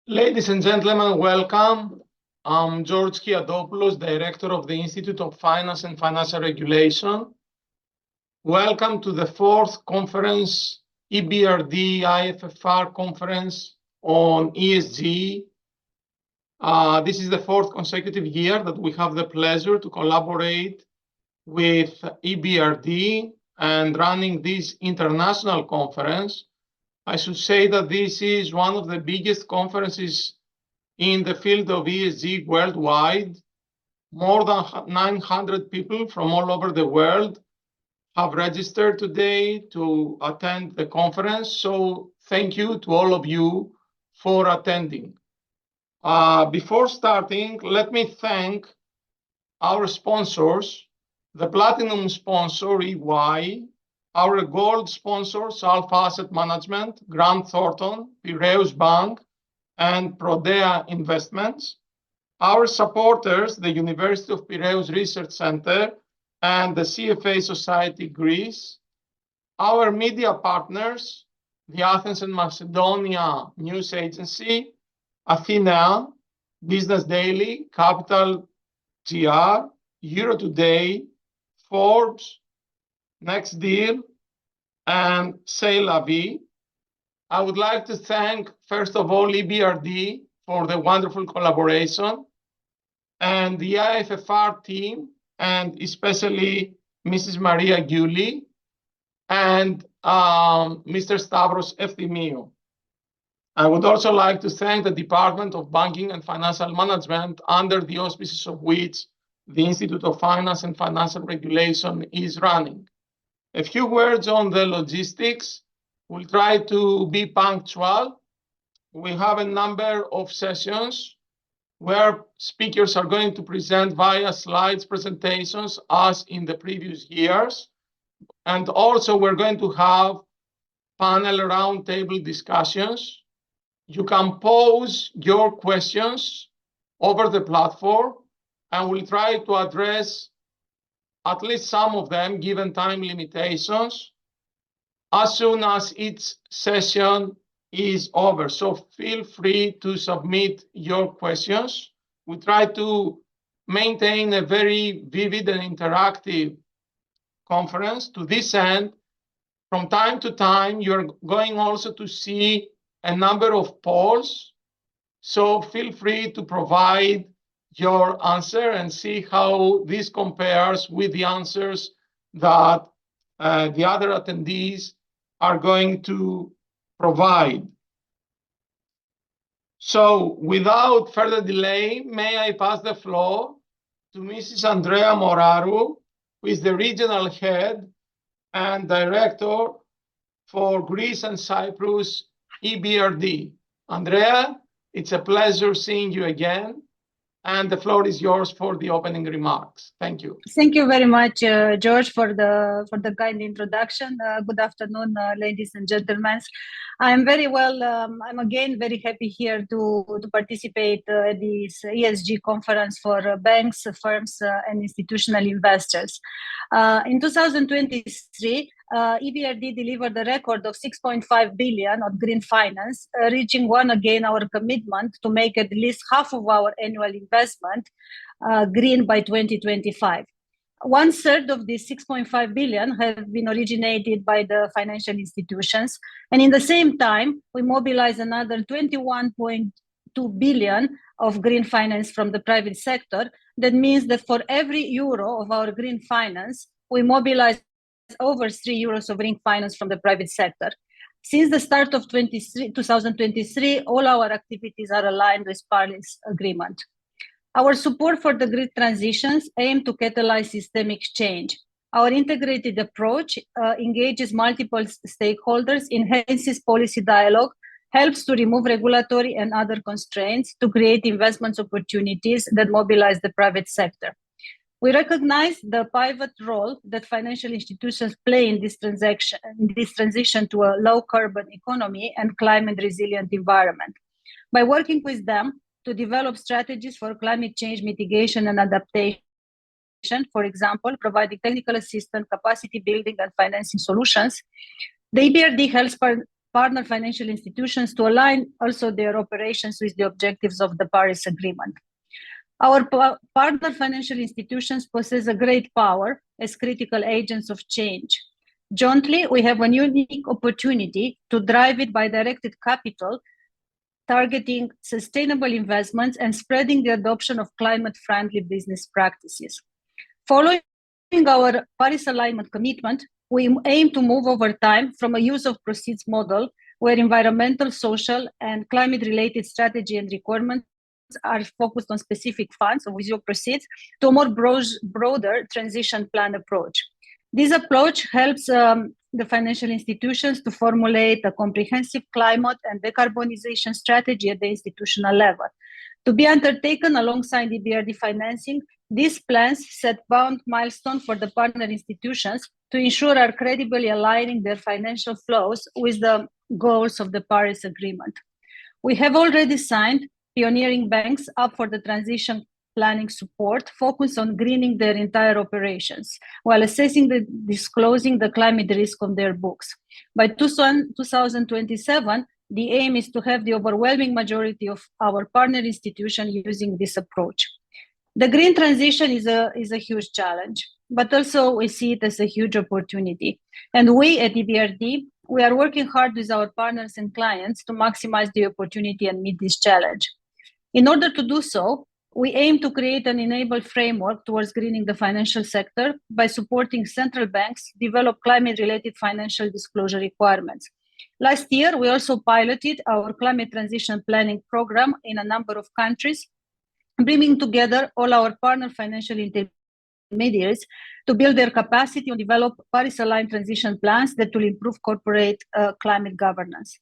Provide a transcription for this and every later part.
Ladies and gentlemen, welcome. I'm George Skiadopoulos, Director of the Institute of Finance and Financial Regulation. Welcome to the fourth conference, EBRD IFFR conference on ESG. This is the fourth consecutive year that we have the pleasure to collaborate with EBRD and running this international conference. I should say that this is one of the biggest conferences in the field of ESG worldwide. More than 900 people from all over the world have registered today to attend the conference. So thank you to all of you for attending. Before starting, let me thank our sponsors, the platinum sponsor, EY, our gold sponsors, Alpha Asset Management, Grant Thornton, Piraeus Bank, and Prodea Investments. Our supporters, the University of Piraeus Research Center and the CFA Society Greece. Our media partners, the Athens and Macedonia News Agency, Athena, Business Daily, Capital GR, Euro Today, Forbes, Next Deal, and C'est La Vie. I would like to thank, first of all, EBRD for the wonderful collaboration, and the IFFR team, and especially Mrs. Maria Giuli and Mr. Stavros Efthymiou. I would also like to thank the Department of Banking and Financial Management, under the auspices of which the Institute of Finance and Financial Regulation is running. A few words on the logistics. We'll try to be punctual. We have a number of sessions where speakers are going to present via slides presentations as in the previous years. And also we're going to have panel roundtable discussions. You can pose your questions over the platform, and we'll try to address at least some of them, given time limitations, as soon as each session is over. So feel free to submit your questions. We try to maintain a very vivid and interactive conference. To this end, from time to time, you're going also to see a number of polls. So feel free to provide your answer and see how this compares with the answers that the other attendees are going to provide. So without further delay, may I pass the floor to Mrs. Andreea Moraru, who is the regional head and director for Greece and Cyprus EBRD. Andreea, it's a pleasure seeing you again. And the floor is yours for the opening remarks. Thank you. Thank you very much, George, for the kind introduction. Good afternoon, ladies and gentlemen. I'm very well. I'm again very happy here to participate at this ESG conference for banks, firms, and institutional investors. In 2023, EBRD delivered a record of 6.5 billion of green finance, reaching again our commitment to make at least half of our annual investment green by 2025. 1/3 of this 6.5 billion have been originated by the financial institutions, and in the same time, we mobilize another 21.2 billion of green finance from the private sector. That means that for every euro of our green finance, we mobilize over 3 euros of green finance from the private sector. Since the start of 2023, all our activities are aligned with Paris Agreement. Our support for the green transitions aim to catalyze systemic change. Our integrated approach engages multiple stakeholders, enhances policy dialogue, helps to remove regulatory and other constraints to create investment opportunities that mobilize the private sector. We recognize the pivot role that financial institutions play in this transition to a low carbon economy and climate resilient environment. By working with them to develop strategies for climate change mitigation and adaptation, for example, providing technical assistance, capacity building, and financing solutions, the EBRD helps partner financial institutions to align also their operations with the objectives of the Paris Agreement. Our partner financial institutions possess a great power as critical agents of change. Jointly, we have a unique opportunity to drive it by directed capital, targeting sustainable investments and spreading the adoption of climate-friendly business practices. Following our Paris alignment commitment, we aim to move over time from a use of proceeds model where environmental, social, and climate-related strategy and requirements are focused on specific funds or with your proceeds to a more broader transition plan approach. This approach helps the financial institutions to formulate a comprehensive climate and decarbonization strategy at the institutional level. To be undertaken alongside EBRD financing, these plans set bound milestones for the partner institutions to ensure are credibly aligning their financial flows with the goals of the Paris Agreement. We have already signed pioneering banks up for the transition planning support, focused on greening their entire operations, while disclosing the climate risk on their books. By 2027, the aim is to have the overwhelming majority of our partner institutions using this approach. The green transition is a huge challenge, but also we see it as a huge opportunity. And we at EBRD, we are working hard with our partners and clients to maximize the opportunity and meet this challenge. In order to do so, we aim to create an enabled framework towards greening the financial sector by supporting central banks develop climate-related financial disclosure requirements. Last year, we also piloted our climate transition planning program in a number of countries, bringing together all our partner financial intermediaries to build their capacity to develop Paris-aligned transition plans that will improve corporate climate governance.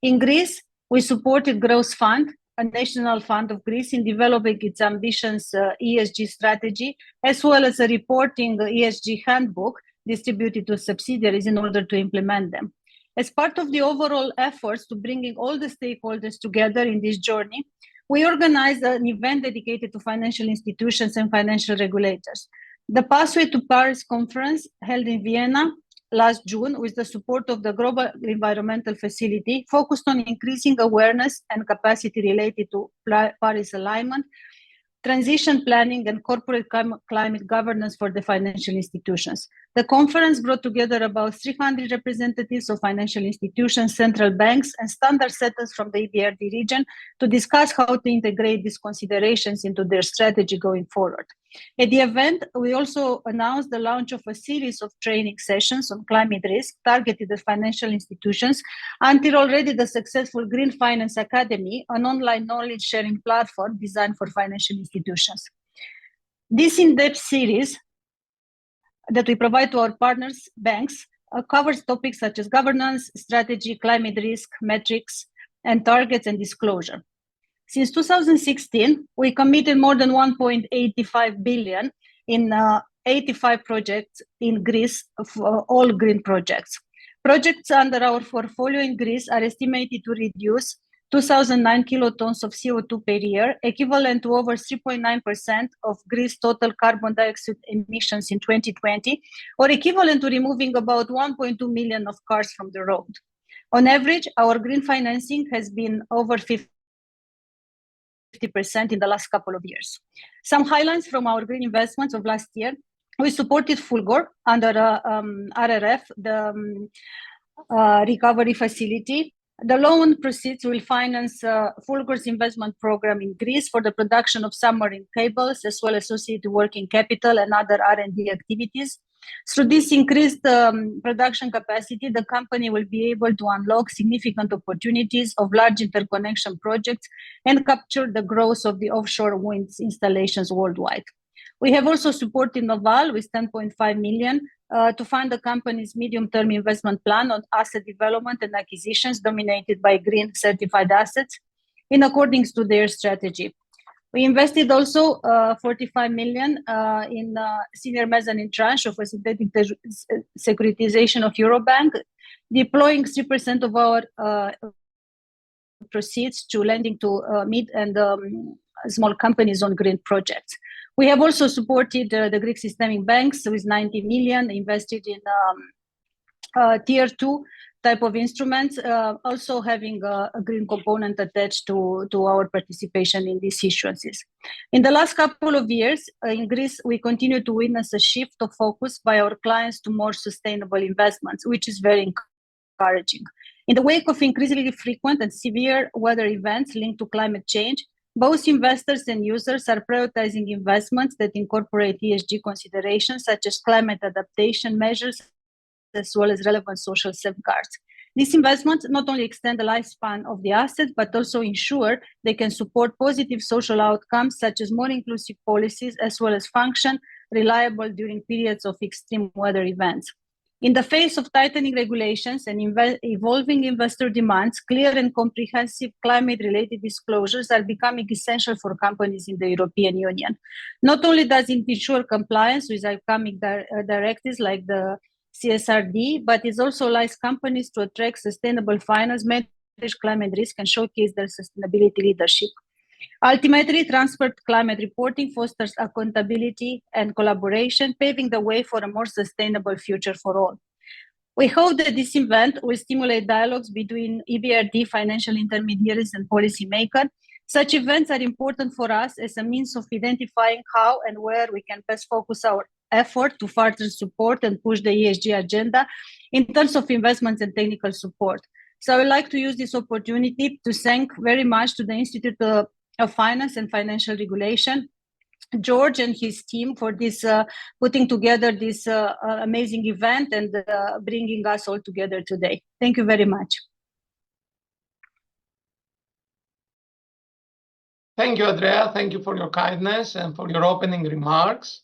In Greece, we supported Growth Fund, a national fund of Greece, in developing its ambitious ESG strategy, as well as a reporting ESG handbook distributed to subsidiaries in order to implement them. As part of the overall efforts to bringing all the stakeholders together in this journey, we organized an event dedicated to financial institutions and financial regulators. The Pathway to Paris conference, held in Vienna last June with the support of the Global Environmental Facility, focused on increasing awareness and capacity related to Paris alignment, transition planning, and corporate climate governance for the financial institutions. The conference brought together about 300 representatives of financial institutions, central banks, and standard setters from the EBRD region to discuss how to integrate these considerations into their strategy going forward. At the event, we also announced the launch of a series of training sessions on climate risk targeted at financial institutions, until already the successful Green Finance Academy, an online knowledge sharing platform designed for financial institutions. This in-depth series that we provide to our partners, banks, covers topics such as governance, strategy, climate risk, metrics, and targets and disclosure. Since 2016, we committed more than 1.85 billion in 85 projects in Greece, for all green projects. Projects under our portfolio in Greece are estimated to reduce 2,009 kilotons of CO2 per year, equivalent to over 3.9% of Greece's total carbon dioxide emissions in 2020, or equivalent to removing about 1.2 million of cars from the road. On average, our green financing has been over 50% in the last couple of years. Some highlights from our green investments of last year: we supported Fulgor under RRF, the recovery facility. The loan proceeds will finance Fulgor's investment program in Greece for the production of submarine cables, as well as associated working capital and other R&D activities. Through this increased production capacity, the company will be able to unlock significant opportunities of large interconnection projects and capture the growth of the offshore wind installations worldwide. We have also supported Noval with 10.5 million to fund the company's medium-term investment plan on asset development and acquisitions dominated by green certified assets in accordance to their strategy. We invested also 45 million in senior mezzanine tranche of a synthetic securitization of Eurobank, deploying 3% of our proceeds to lending to mid and small companies on green projects. We have also supported the Greek systemic banks with 90 million invested in Tier 2 type of instruments, also having a green component attached to our participation in these issuances. In the last couple of years, in Greece, we continue to witness a shift of focus by our clients to more sustainable investments, which is very encouraging. In the wake of increasingly frequent and severe weather events linked to climate change, both investors and users are prioritizing investments that incorporate ESG considerations such as climate adaptation measures as well as relevant social safeguards. These investments not only extend the lifespan of the asset, but also ensure they can support positive social outcomes such as more inclusive policies as well as function reliable during periods of extreme weather events. In the face of tightening regulations and evolving investor demands, clear and comprehensive climate-related disclosures are becoming essential for companies in the European Union. Not only does it ensure compliance with upcoming directives like the CSRD, but it also allows companies to attract sustainable finance, manage climate risk, and showcase their sustainability leadership. Ultimately, transparent climate reporting fosters accountability and collaboration, paving the way for a more sustainable future for all. We hope that this event will stimulate dialogues between EBRD, financial intermediaries, and policymakers. Such events are important for us as a means of identifying how and where we can best focus our effort to further support and push the ESG agenda in terms of investments and technical support. So I would like to use this opportunity to thank very much to the Institute of Finance and Financial Regulation, George and his team for this putting together this amazing event and bringing us all together today. Thank you very much. Thank you, Andreea. Thank you for your kindness and for your opening remarks.